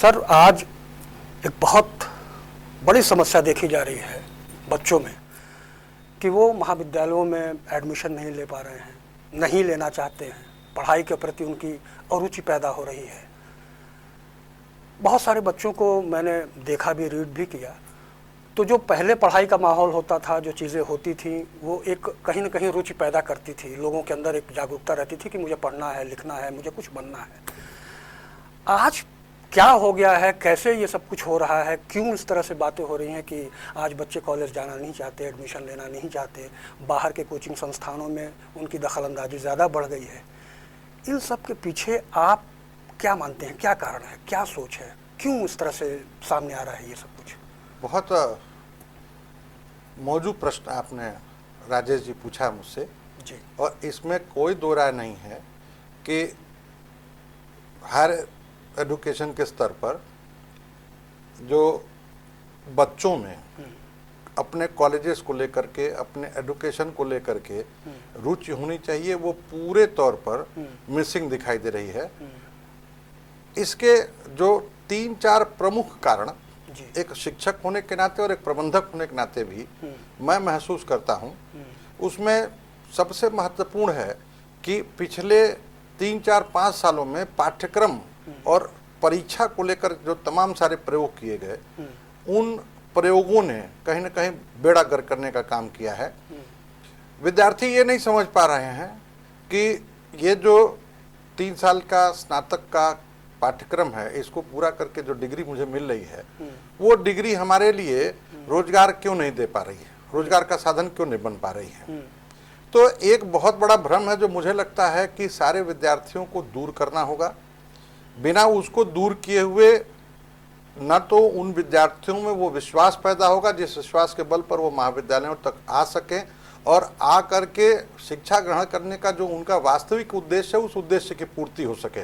Sir, आज एक बहुत बड़ी समस्या देखी जा रही है बच्चों में कि वो महाविद्यालयों में एडमिशन नहीं ले पा रहे हैं, नहीं लेना चाहते हैं। पढ़ाई के प्रति उनकी अरुचि पैदा हो रही है। बहुत सारे बच्चों को मैंने देखा भी, रीड भी किया। तो जो पहले पढ़ाई का माहौल होता था, जो चीज़ें होती थी, वो एक कहीं ना कहीं रुचि पैदा करती थी। लोगों के अंदर एक जागरूकता रहती थी कि मुझे पढ़ना है, लिखना है, मुझे कुछ बनना है। आज क्या हो गया है, कैसे ये सब कुछ हो रहा है, क्यों इस तरह से बातें हो रही हैं कि आज बच्चे कॉलेज जाना नहीं चाहते, एडमिशन लेना नहीं चाहते, बाहर के कोचिंग संस्थानों में उनकी दखलंदाजी ज़्यादा बढ़ गई है। इन सब के पीछे आप क्या मानते हैं, क्या कारण है, क्या सोच है, क्यों इस तरह से सामने आ रहा है ये सब कुछ? बहुत मौजूद प्रश्न आपने राजेश जी पूछा मुझसे जी। और इसमें कोई दो राय नहीं है कि हायर एजुकेशन के स्तर पर जो बच्चों में अपने कॉलेजेस को लेकर के, अपने एजुकेशन को लेकर के रुचि होनी चाहिए, वो पूरे तौर पर मिसिंग दिखाई दे रही है। इसके जो 3-4 प्रमुख कारण, एक शिक्षक होने के नाते और एक प्रबंधक होने के नाते भी मैं महसूस करता हूं, उसमें सबसे महत्वपूर्ण है कि पिछले 3-4-5 सालों में पाठ्यक्रम और परीक्षा को लेकर जो तमाम सारे प्रयोग किए गए, उन प्रयोगों ने कहीं ना कहीं बेड़ा गर्क करने का काम किया है। विद्यार्थी ये नहीं समझ पा रहे हैं कि ये जो 3 साल का स्नातक का पाठ्यक्रम है, इसको पूरा करके जो डिग्री मुझे मिल रही है, वो डिग्री हमारे लिए रोजगार क्यों नहीं दे पा रही है, रोजगार का साधन क्यों नहीं बन पा रही है। तो एक बहुत बड़ा भ्रम है जो मुझे लगता है कि सारे विद्यार्थियों को दूर करना होगा। बिना उसको दूर किए हुए न तो उन विद्यार्थियों में वो विश्वास पैदा होगा जिस विश्वास के बल पर वो महाविद्यालयों तक आ सकें और आ करके शिक्षा ग्रहण करने का जो उनका वास्तविक उद्देश्य है, उस उद्देश्य की पूर्ति हो सके।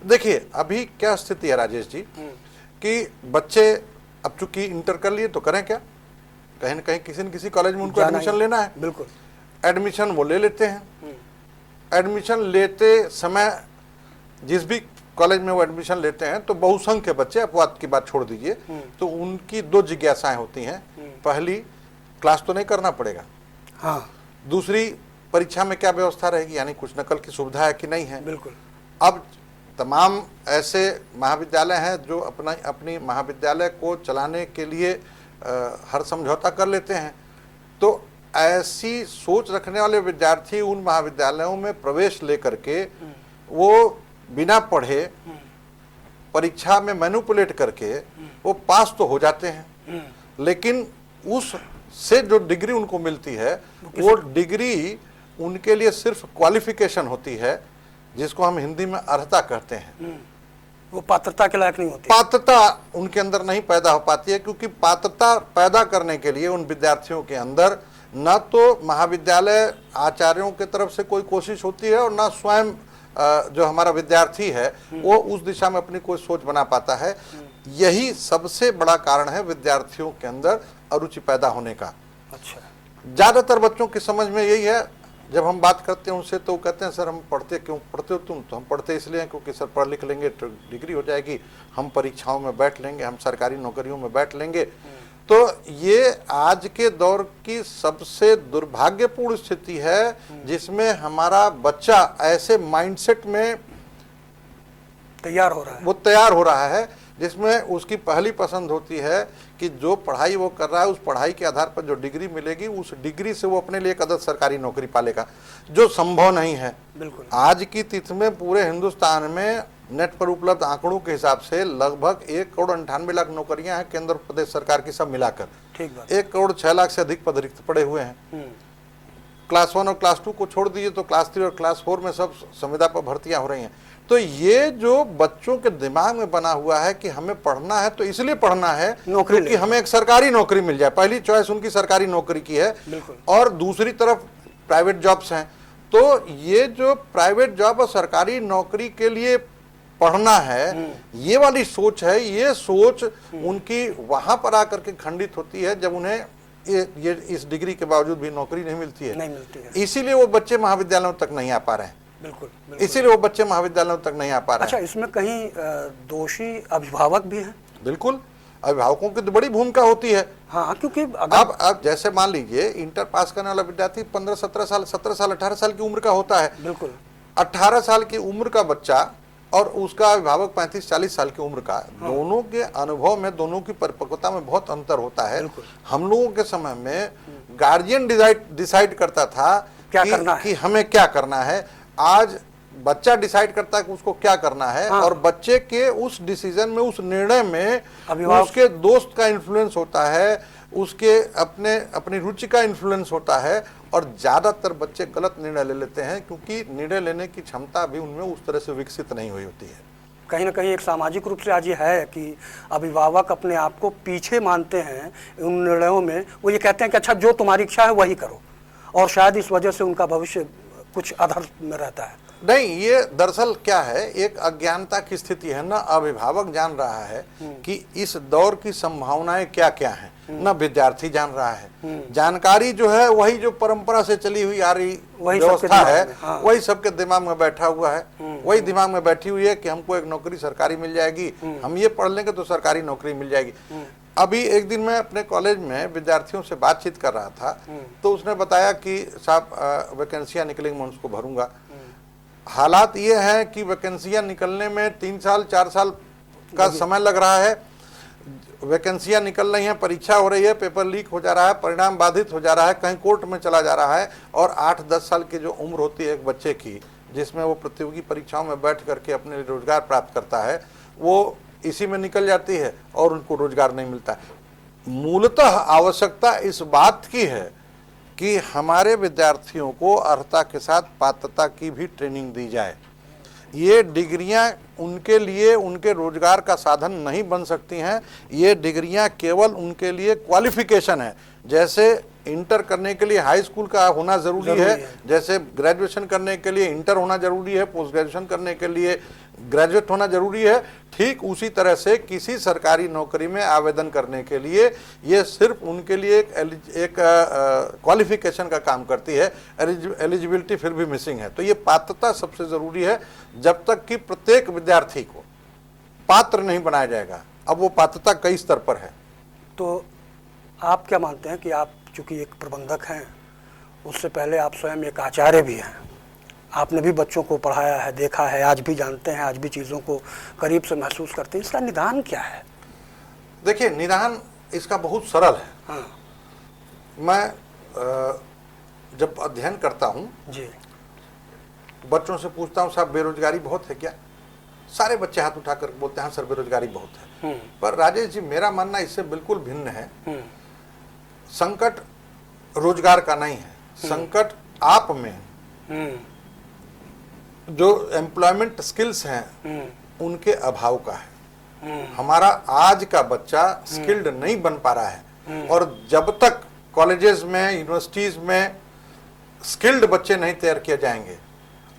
देखिए अभी क्या स्थिति है राजेश जी, कि बच्चे अब चूंकि इंटर कर लिए तो करें क्या, कहीं ना कहीं किसी न किसी कॉलेज में उनको एडमिशन लेना है। बिल्कुल, एडमिशन वो ले लेते हैं। एडमिशन लेते समय जिस भी कॉलेज में वो एडमिशन लेते हैं तो बहुसंख्य बच्चे, अपवाद की बात छोड़ दीजिए, तो उनकी 2 जिज्ञासाएं होती हैं। पहली, क्लास तो नहीं करना पड़ेगा। हाँ। दूसरी, परीक्षा में क्या व्यवस्था रहेगी, यानी कुछ नकल की सुविधा है कि नहीं है। बिल्कुल। अब तमाम ऐसे महाविद्यालय हैं जो अपनी महाविद्यालय को चलाने के लिए हर समझौता कर लेते हैं। तो ऐसी सोच रखने वाले विद्यार्थी उन महाविद्यालयों में प्रवेश लेकर के वो बिना पढ़े परीक्षा में मैनिपुलेट करके वो पास तो हो जाते हैं, लेकिन उस से जो डिग्री उनको मिलती है वो डिग्री उनके लिए सिर्फ क्वालिफिकेशन होती है, जिसको हम हिंदी में अर्हता कहते हैं। वो पात्रता के लायक नहीं होती। पात्रता उनके अंदर नहीं पैदा हो पाती है, क्योंकि पात्रता पैदा करने के लिए उन विद्यार्थियों के अंदर न तो महाविद्यालय आचार्यों की तरफ से कोई कोशिश होती है और न स्वयं जो हमारा विद्यार्थी है वो उस दिशा में अपनी कोई सोच बना पाता है। यही सबसे बड़ा कारण है विद्यार्थियों के अंदर अरुचि पैदा होने का। अच्छा। ज्यादातर बच्चों की समझ में यही है, जब हम बात करते हैं उनसे तो वो कहते हैं सर हम पढ़ते क्यों, पढ़ते हो तुम? तो हम पढ़ते इसलिए हैं क्योंकि सर पढ़ लिख लेंगे तो डिग्री हो जाएगी, हम परीक्षाओं में बैठ लेंगे, हम सरकारी नौकरियों में बैठ लेंगे। तो ये आज के दौर की सबसे दुर्भाग्यपूर्ण स्थिति है, जिसमें हमारा बच्चा ऐसे माइंडसेट में तैयार हो रहा है, वो तैयार हो रहा है जिसमें उसकी पहली पसंद होती है कि जो पढ़ाई वो कर रहा है उस पढ़ाई के आधार पर जो डिग्री मिलेगी, उस डिग्री से वो अपने लिए एक अदद सरकारी नौकरी पालेगा, जो संभव नहीं है। बिल्कुल। आज की तिथि में पूरे हिंदुस्तान में नेट पर उपलब्ध आंकड़ों के हिसाब से लगभग 1,98,00,000 नौकरियां हैं केंद्र प्रदेश सरकार की, सब मिलाकर। ठीक बात। 1,06,00,000 से अधिक पद रिक्त पड़े हुए हैं। क्लास 1 और क्लास 2 को छोड़ दीजिए तो क्लास 3 और क्लास 4 में सब संविदा पर भर्तियां हो रही हैं। तो ये जो बच्चों के दिमाग में बना हुआ है कि हमें पढ़ना है तो इसलिए पढ़ना है क्योंकि हमें एक सरकारी नौकरी मिल जाए, पहली चॉइस उनकी सरकारी नौकरी की है, और दूसरी तरफ प्राइवेट जॉब्स हैं। तो ये जो प्राइवेट जॉब और सरकारी नौकरी के लिए पढ़ना है, ये वाली सोच है, ये सोच उनकी वहां पर आकर के खंडित होती है जब उन्हें ये इस डिग्री के बावजूद भी नौकरी नहीं मिलती है। नहीं मिलती है। इसीलिए वो बच्चे महाविद्यालयों तक नहीं आ पा रहे हैं। बिल्कुल, बिल्कुल। इसीलिए वो बच्चे महाविद्यालयों तक नहीं आ पा रहे अच्छा, हैं। इसमें कहीं दोषी अभिभावक भी हैं? बिल्कुल, अभिभावकों की तो बड़ी भूमिका होती है। हाँ, क्योंकि अगर अब जैसे मान लीजिए इंटर पास करने वाला विद्यार्थी 15-17 साल, 17 साल, 18 साल की उम्र का होता है। बिल्कुल 18 साल की उम्र का बच्चा और उसका अभिभावक 35-40 साल की उम्र का, दोनों के अनुभव में, दोनों की परिपक्वता में बहुत अंतर होता है। बिल्कुल। हम लोगों के समय में गार्जियन डिसाइड करता था क्या करना है। कि हमें क्या करना है। आज बच्चा डिसाइड करता है कि उसको क्या करना है। हाँ। और बच्चे के उस डिसीजन में, उस निर्णय में अभिभावक उसके दोस्त का इन्फ्लुएंस होता है, उसके अपनी रुचि का इन्फ्लुएंस होता है। और ज्यादातर बच्चे गलत निर्णय ले लेते हैं क्योंकि निर्णय लेने की क्षमता भी उनमें उस तरह से विकसित नहीं हुई होती है। कहीं ना कहीं एक सामाजिक रूप से आज ये है कि अभिभावक अपने आप को पीछे मानते हैं उन निर्णयों में। वो ये कहते हैं कि अच्छा, जो तुम्हारी इच्छा है वही करो, और शायद इस वजह से उनका भविष्य कुछ अधर में रहता है। नहीं, ये दरअसल क्या है, एक अज्ञानता की स्थिति है। ना अभिभावक जान रहा है कि इस दौर की संभावनाएं क्या क्या हैं, ना विद्यार्थी जान रहा है। जानकारी जो है वही जो परंपरा से चली हुई आ रही व्यवस्था है, वही सबके दिमाग में बैठा हुआ है। वही दिमाग में बैठी हुई है कि हमको एक नौकरी सरकारी मिल जाएगी, हम ये पढ़ लेंगे तो सरकारी नौकरी मिल जाएगी। अभी एक दिन मैं अपने कॉलेज में विद्यार्थियों से बातचीत कर रहा था, तो उसने बताया कि साहब वैकेंसियां निकलेंगी, मैं उसको भरूंगा। हालात ये है कि वैकेंसियां निकलने में 3 साल 4 साल का समय लग रहा है। वैकेंसियां निकल रही हैं, परीक्षा हो रही है, पेपर लीक हो जा रहा है, परिणाम बाधित हो जा रहा है, कहीं कोर्ट में चला जा रहा है। और 8-10 साल की जो उम्र होती है एक बच्चे की, जिसमें वो प्रतियोगी परीक्षाओं में बैठ करके अपने लिए रोजगार प्राप्त करता है, वो इसी में निकल जाती है और उनको रोजगार नहीं मिलता। मूलतः आवश्यकता इस बात की है कि हमारे विद्यार्थियों को अर्हता के साथ पात्रता की भी ट्रेनिंग दी जाए। ये डिग्रियां उनके लिए उनके रोजगार का साधन नहीं बन सकती हैं। ये डिग्रियां केवल उनके लिए क्वालिफिकेशन है। जैसे इंटर करने के लिए हाई स्कूल का होना जरूरी है, जैसे ग्रेजुएशन करने के लिए इंटर होना जरूरी है, पोस्ट ग्रेजुएशन करने के लिए ग्रेजुएट होना जरूरी है, ठीक उसी तरह से किसी सरकारी नौकरी में आवेदन करने के लिए ये सिर्फ उनके लिए एक क्वालिफिकेशन का काम करती है। एलिजिबिलिटी फिर भी मिसिंग है। तो ये पात्रता सबसे जरूरी है। जब तक कि प्रत्येक विद्यार्थी को पात्र नहीं बनाया जाएगा, अब वो पात्रता कई स्तर पर है। तो आप क्या मानते हैं कि आप चूंकि एक प्रबंधक हैं, उससे पहले आप स्वयं एक आचार्य भी हैं, आपने भी बच्चों को पढ़ाया है, देखा है, आज भी जानते हैं, आज भी चीज़ों को करीब से महसूस करते हैं, इसका निदान क्या है? देखिए, निदान इसका बहुत सरल है। हाँ मैं जब अध्ययन करता हूँ जी, बच्चों से पूछता हूँ, साहब बेरोजगारी बहुत है क्या? सारे बच्चे हाथ उठाकर बोलते हैं हाँ सर बेरोजगारी बहुत है। पर राजेश जी, मेरा मानना इससे बिल्कुल भिन्न है। संकट रोजगार का नहीं है, संकट आप में जो एम्प्लॉयमेंट स्किल्स हैं उनके अभाव का है। हमारा आज का बच्चा स्किल्ड नहीं बन पा रहा है। और जब तक कॉलेजेस में, यूनिवर्सिटीज में स्किल्ड बच्चे नहीं तैयार किए जाएंगे,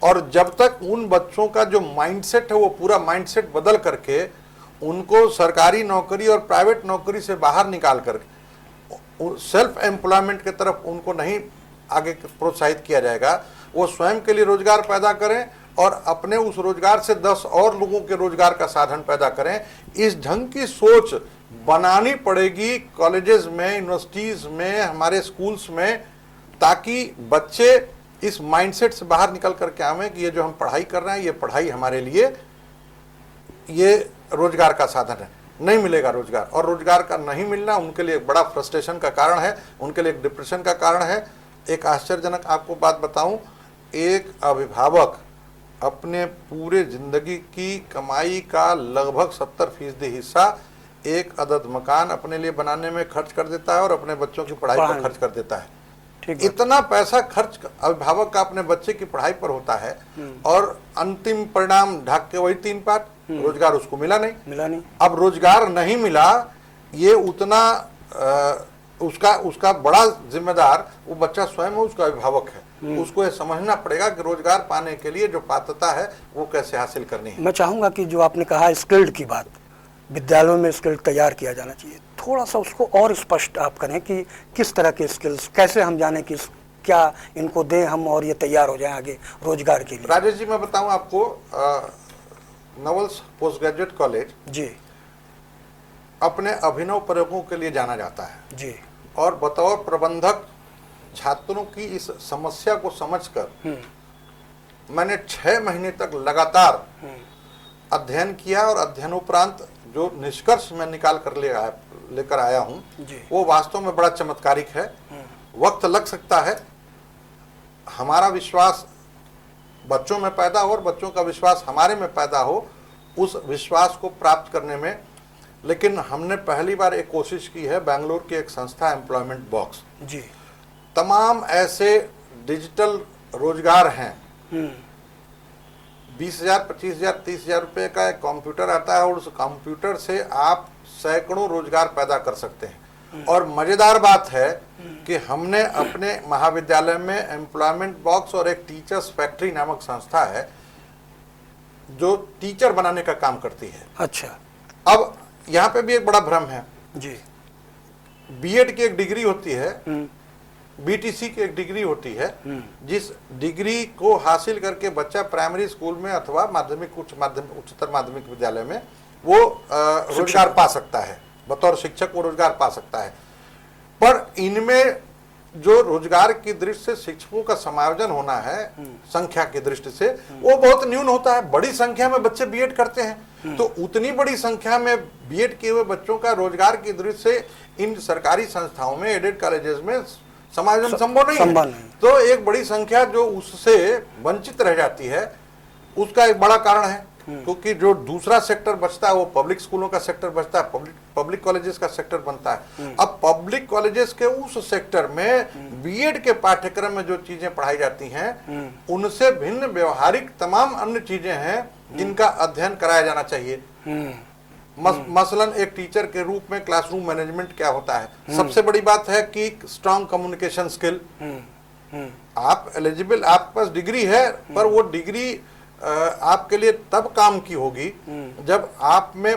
और जब तक उन बच्चों का जो माइंडसेट है वो पूरा माइंडसेट बदल करके उनको सरकारी नौकरी और प्राइवेट नौकरी से बाहर निकाल कर सेल्फ एम्प्लॉयमेंट की तरफ उनको नहीं आगे प्रोत्साहित किया जाएगा, वो स्वयं के लिए रोजगार पैदा करें और अपने उस रोजगार से 10 और लोगों के रोजगार का साधन पैदा करें। इस ढंग की सोच बनानी पड़ेगी कॉलेजेस में, यूनिवर्सिटीज में, हमारे स्कूल्स में, ताकि बच्चे इस माइंडसेट से बाहर निकल करके आवे कि ये जो हम पढ़ाई कर रहे हैं, ये पढ़ाई हमारे लिए ये रोजगार का साधन है। नहीं मिलेगा रोजगार, और रोजगार का नहीं मिलना उनके लिए एक बड़ा फ्रस्ट्रेशन का कारण है, उनके लिए एक डिप्रेशन का कारण है। एक आश्चर्यजनक आपको बात बताऊं, एक अभिभावक अपने पूरे जिंदगी की कमाई का लगभग 70% हिस्सा एक अदद मकान अपने लिए बनाने में खर्च कर देता है और अपने बच्चों की पढ़ाई पर खर्च कर देता है। इतना पैसा खर्च अभिभावक का अपने बच्चे की पढ़ाई पर होता है, और अंतिम परिणाम ढाक के वही 3 पाठ, रोजगार उसको मिला नहीं। अब रोजगार नहीं मिला, ये उतना उसका बड़ा जिम्मेदार वो बच्चा स्वयं है, उसका अभिभावक है। उसको ये समझना पड़ेगा कि रोजगार पाने के लिए जो पात्रता है वो कैसे हासिल करनी है। मैं चाहूंगा कि जो आपने कहा स्किल्ड की बात, विद्यालयों में स्किल्ड तैयार किया जाना चाहिए, थोड़ा सा उसको और स्पष्ट आप करें कि किस तरह के स्किल्स, कैसे हम जाने कि क्या इनको दें हम और ये तैयार हो जाएं आगे रोजगार के लिए? राजेश जी, मैं बताऊं आपको, नवल्स पोस्ट ग्रेजुएट कॉलेज जी अपने अभिनव प्रयोगों के लिए जाना जाता है जी। और बतौर प्रबंधक छात्रों की इस समस्या को समझकर मैंने 6 महीने तक लगातार अध्ययन किया और अध्ययनोपरांत जो निष्कर्ष मैं निकाल कर लेकर आया हूं वो वास्तव में बड़ा चमत्कारिक है। वक्त लग सकता है, हमारा विश्वास बच्चों में पैदा हो और बच्चों का विश्वास हमारे में पैदा हो, उस विश्वास को प्राप्त करने में। लेकिन हमने पहली बार एक कोशिश की है, बेंगलोर की एक संस्था एम्प्लॉयमेंट बॉक्स जी, तमाम ऐसे डिजिटल रोजगार हैं। 20,000, 25,000, 30,000 रुपए का एक कंप्यूटर आता है और उस कंप्यूटर से आप सैकड़ों रोजगार पैदा कर सकते हैं। और मजेदार बात है कि हमने अपने महाविद्यालय में एम्प्लॉयमेंट बॉक्स और एक टीचर्स फैक्ट्री नामक संस्था है जो टीचर बनाने का काम करती है। अच्छा। अब यहाँ पे भी एक बड़ा भ्रम है जी। बीएड की एक डिग्री होती है, बीटीसी की एक डिग्री होती है, जिस डिग्री को हासिल करके बच्चा प्राइमरी स्कूल में अथवा माध्यमिक उच्चतर माध्यमिक विद्यालय में वो रोजगार पा सकता है, बतौर शिक्षक वो रोजगार पा सकता है। पर इनमें जो रोजगार की दृष्टि से शिक्षकों का समायोजन होना है संख्या की दृष्टि से, वो बहुत न्यून होता है। बड़ी संख्या में बच्चे बीएड करते हैं, तो उतनी बड़ी संख्या में बीएड किए हुए बच्चों का रोजगार की दृष्टि से इन सरकारी संस्थाओं में, एडेड कॉलेजेस में समायोजन संभव नहीं है। तो एक बड़ी संख्या जो उससे वंचित रह जाती है, उसका एक बड़ा कारण है क्योंकि जो दूसरा सेक्टर बचता है वो पब्लिक स्कूलों का सेक्टर बचता है, पब्लिक कॉलेजेस का सेक्टर बनता है। अब पब्लिक कॉलेजेस के उस सेक्टर में बीएड के पाठ्यक्रम में जो चीजें पढ़ाई जाती हैं उनसे भिन्न व्यवहारिक तमाम अन्य चीजें हैं जिनका अध्ययन कराया जाना चाहिए। मसलन एक टीचर के रूप में क्लासरूम मैनेजमेंट क्या होता है। सबसे बड़ी बात है कि स्ट्रांग कम्युनिकेशन स्किल। आप एलिजिबल, आपके पास डिग्री है, पर वो डिग्री आपके लिए तब काम की होगी जब आप में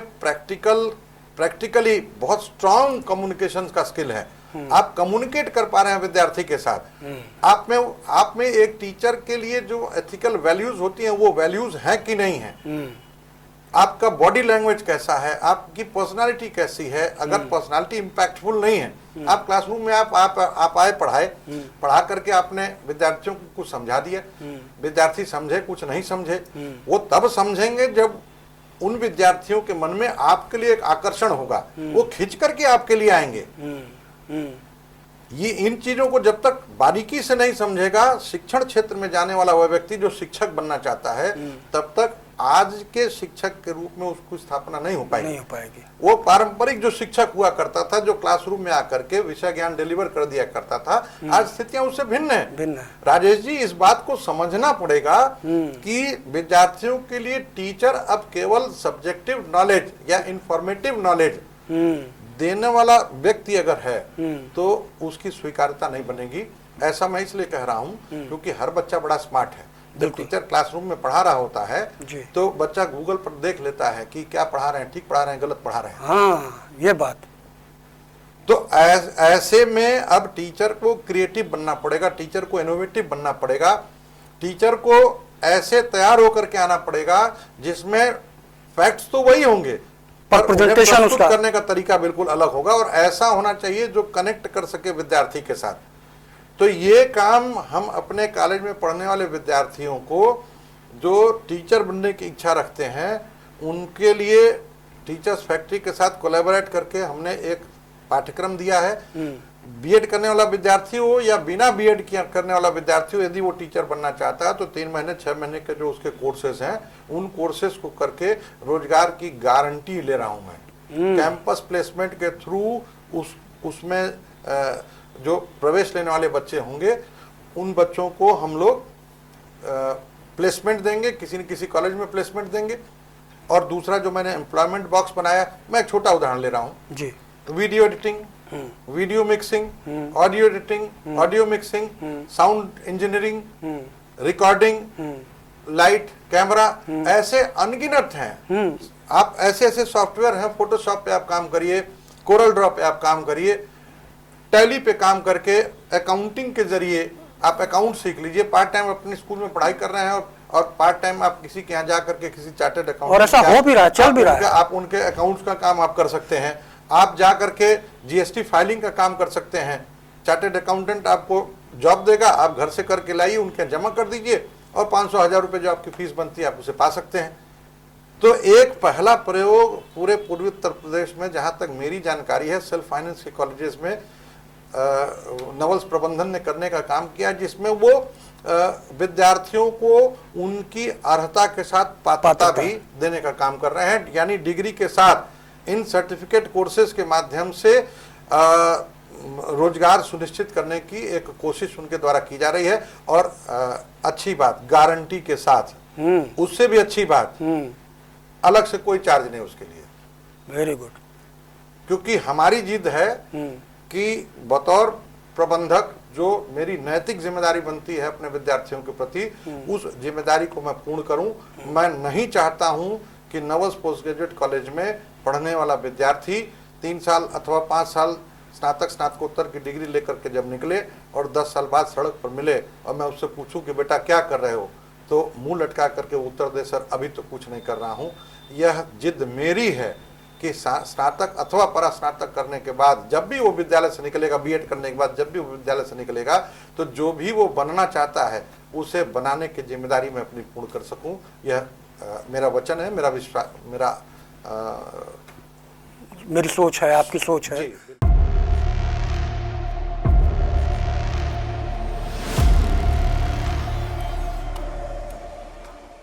प्रैक्टिकली बहुत स्ट्रांग कम्युनिकेशन का स्किल है। आप कम्युनिकेट कर पा रहे हैं विद्यार्थी के साथ। आप में एक टीचर के लिए जो एथिकल वैल्यूज होती हैं वो वैल्यूज हैं कि नहीं है। आपका बॉडी लैंग्वेज कैसा है, आपकी पर्सनालिटी कैसी है। अगर पर्सनालिटी इम्पैक्टफुल नहीं है, आप क्लासरूम में आप आए, पढ़ा करके आपने विद्यार्थियों को कुछ समझा दिया, विद्यार्थी समझे कुछ नहीं समझे, वो तब समझेंगे जब उन विद्यार्थियों के मन में आपके लिए एक आकर्षण होगा, वो खींच करके आपके लिए आएंगे। ये इन चीजों को जब तक बारीकी से नहीं समझेगा शिक्षण क्षेत्र में जाने वाला वह व्यक्ति जो शिक्षक बनना चाहता है, तब तक आज के शिक्षक के रूप में उसकी स्थापना नहीं हो पाएगी। वो पारंपरिक जो शिक्षक हुआ करता था, जो क्लासरूम में आकर के विषय ज्ञान डिलीवर कर दिया करता था, आज स्थितियां उससे भिन्न है। राजेश जी, इस बात को समझना पड़ेगा कि विद्यार्थियों के लिए टीचर अब केवल सब्जेक्टिव नॉलेज या इंफॉर्मेटिव नॉलेज देने वाला व्यक्ति अगर है तो उसकी स्वीकार्यता नहीं बनेगी। ऐसा मैं इसलिए कह रहा हूं क्योंकि हर बच्चा बड़ा स्मार्ट है। जब टीचर क्लासरूम में पढ़ा रहा होता है तो बच्चा गूगल पर देख लेता है कि क्या पढ़ा रहे हैं, ठीक पढ़ा रहे हैं, गलत पढ़ा रहे हैं। हाँ, ये बात। तो ऐसे में अब टीचर को क्रिएटिव बनना पड़ेगा, टीचर को इनोवेटिव बनना पड़ेगा, टीचर को ऐसे तैयार होकर के आना पड़ेगा जिसमें फैक्ट्स तो वही होंगे पर प्रेजेंटेशन उसका करने का तरीका बिल्कुल अलग होगा और ऐसा होना चाहिए जो कनेक्ट कर सके विद्यार्थी के साथ। तो ये काम हम अपने कॉलेज में पढ़ने वाले विद्यार्थियों को जो टीचर बनने की इच्छा रखते हैं उनके लिए टीचर्स फैक्ट्री के साथ कोलैबोरेट करके हमने एक पाठ्यक्रम दिया है। बीएड करने वाला विद्यार्थी हो या बिना बीएड करने वाला विद्यार्थी हो, यदि वो टीचर बनना चाहता है तो 3 महीने 6 महीने के जो उसके कोर्सेज हैं उन कोर्सेज को करके रोजगार की गारंटी ले रहा हूं मैं। कैंपस प्लेसमेंट के थ्रू उसमें जो प्रवेश लेने वाले बच्चे होंगे उन बच्चों को हम लोग प्लेसमेंट देंगे, किसी न किसी कॉलेज में प्लेसमेंट देंगे। और दूसरा जो मैंने एम्प्लॉयमेंट बॉक्स बनाया, मैं एक छोटा उदाहरण ले रहा हूँ जी। Video editing, video mixing, audio editing, audio mixing, sound engineering, recording, light, camera, ऐसे अनगिनत हैं। आप ऐसे सॉफ्टवेयर हैं, फोटोशॉप पे आप काम करिए, कोरल ड्रॉ पे आप काम करिए, टैली पे काम करके अकाउंटिंग के जरिए आप अकाउंट सीख लीजिए, पार्ट टाइम अपने स्कूल में पढ़ाई कर रहे हैं और पार्ट टाइम आप किसी के यहाँ जा करके किसी चार्टर्ड अकाउंट, और ऐसा हो भी रहा है, चल भी रहा है। आप उनके अकाउंट्स का काम आप कर सकते हैं। आप जा करके जीएसटी फाइलिंग का काम कर सकते हैं। चार्टर्ड अकाउंटेंट आपको जॉब देगा, आप घर से करके लाइए, उनके जमा कर दीजिए और 500-1000 रुपये जो आपकी फीस बनती है आप उसे पा सकते हैं। तो एक पहला प्रयोग पूरे पूर्वी उत्तर प्रदेश में, जहाँ तक मेरी जानकारी है, सेल्फ फाइनेंस के कॉलेजेस में नवल्स प्रबंधन ने करने का काम किया, जिसमें वो विद्यार्थियों को उनकी अर्हता के साथ पात्रता भी देने का काम कर रहे हैं। यानी डिग्री के साथ इन सर्टिफिकेट कोर्सेज के माध्यम से रोजगार सुनिश्चित करने की एक कोशिश उनके द्वारा की जा रही है। और अच्छी बात, गारंटी के साथ, उससे भी अच्छी बात, अलग से कोई चार्ज नहीं उसके लिए। Very good. क्योंकि हमारी जिद है कि बतौर प्रबंधक जो मेरी नैतिक जिम्मेदारी बनती है अपने विद्यार्थियों के प्रति, उस जिम्मेदारी को मैं पूर्ण करूं। मैं नहीं चाहता हूं कि नवल्स पोस्ट ग्रेजुएट कॉलेज में पढ़ने वाला विद्यार्थी 3 साल अथवा 5 साल स्नातक स्नातकोत्तर की डिग्री लेकर के जब निकले और 10 साल बाद सड़क पर मिले और मैं उससे पूछूं कि बेटा क्या कर रहे हो, तो मुंह लटका करके उत्तर दे, सर अभी तो कुछ नहीं कर रहा हूं। यह जिद मेरी है कि स्नातक अथवा परास्नातक करने के बाद जब भी वो विद्यालय से निकलेगा, बीएड करने के बाद जब भी वो विद्यालय से निकलेगा, तो जो भी वो बनना चाहता है उसे बनाने की जिम्मेदारी मैं अपनी पूर्ण कर सकूं। यह मेरा वचन है, मेरा विश्वास, मेरी सोच है, आपकी सोच है।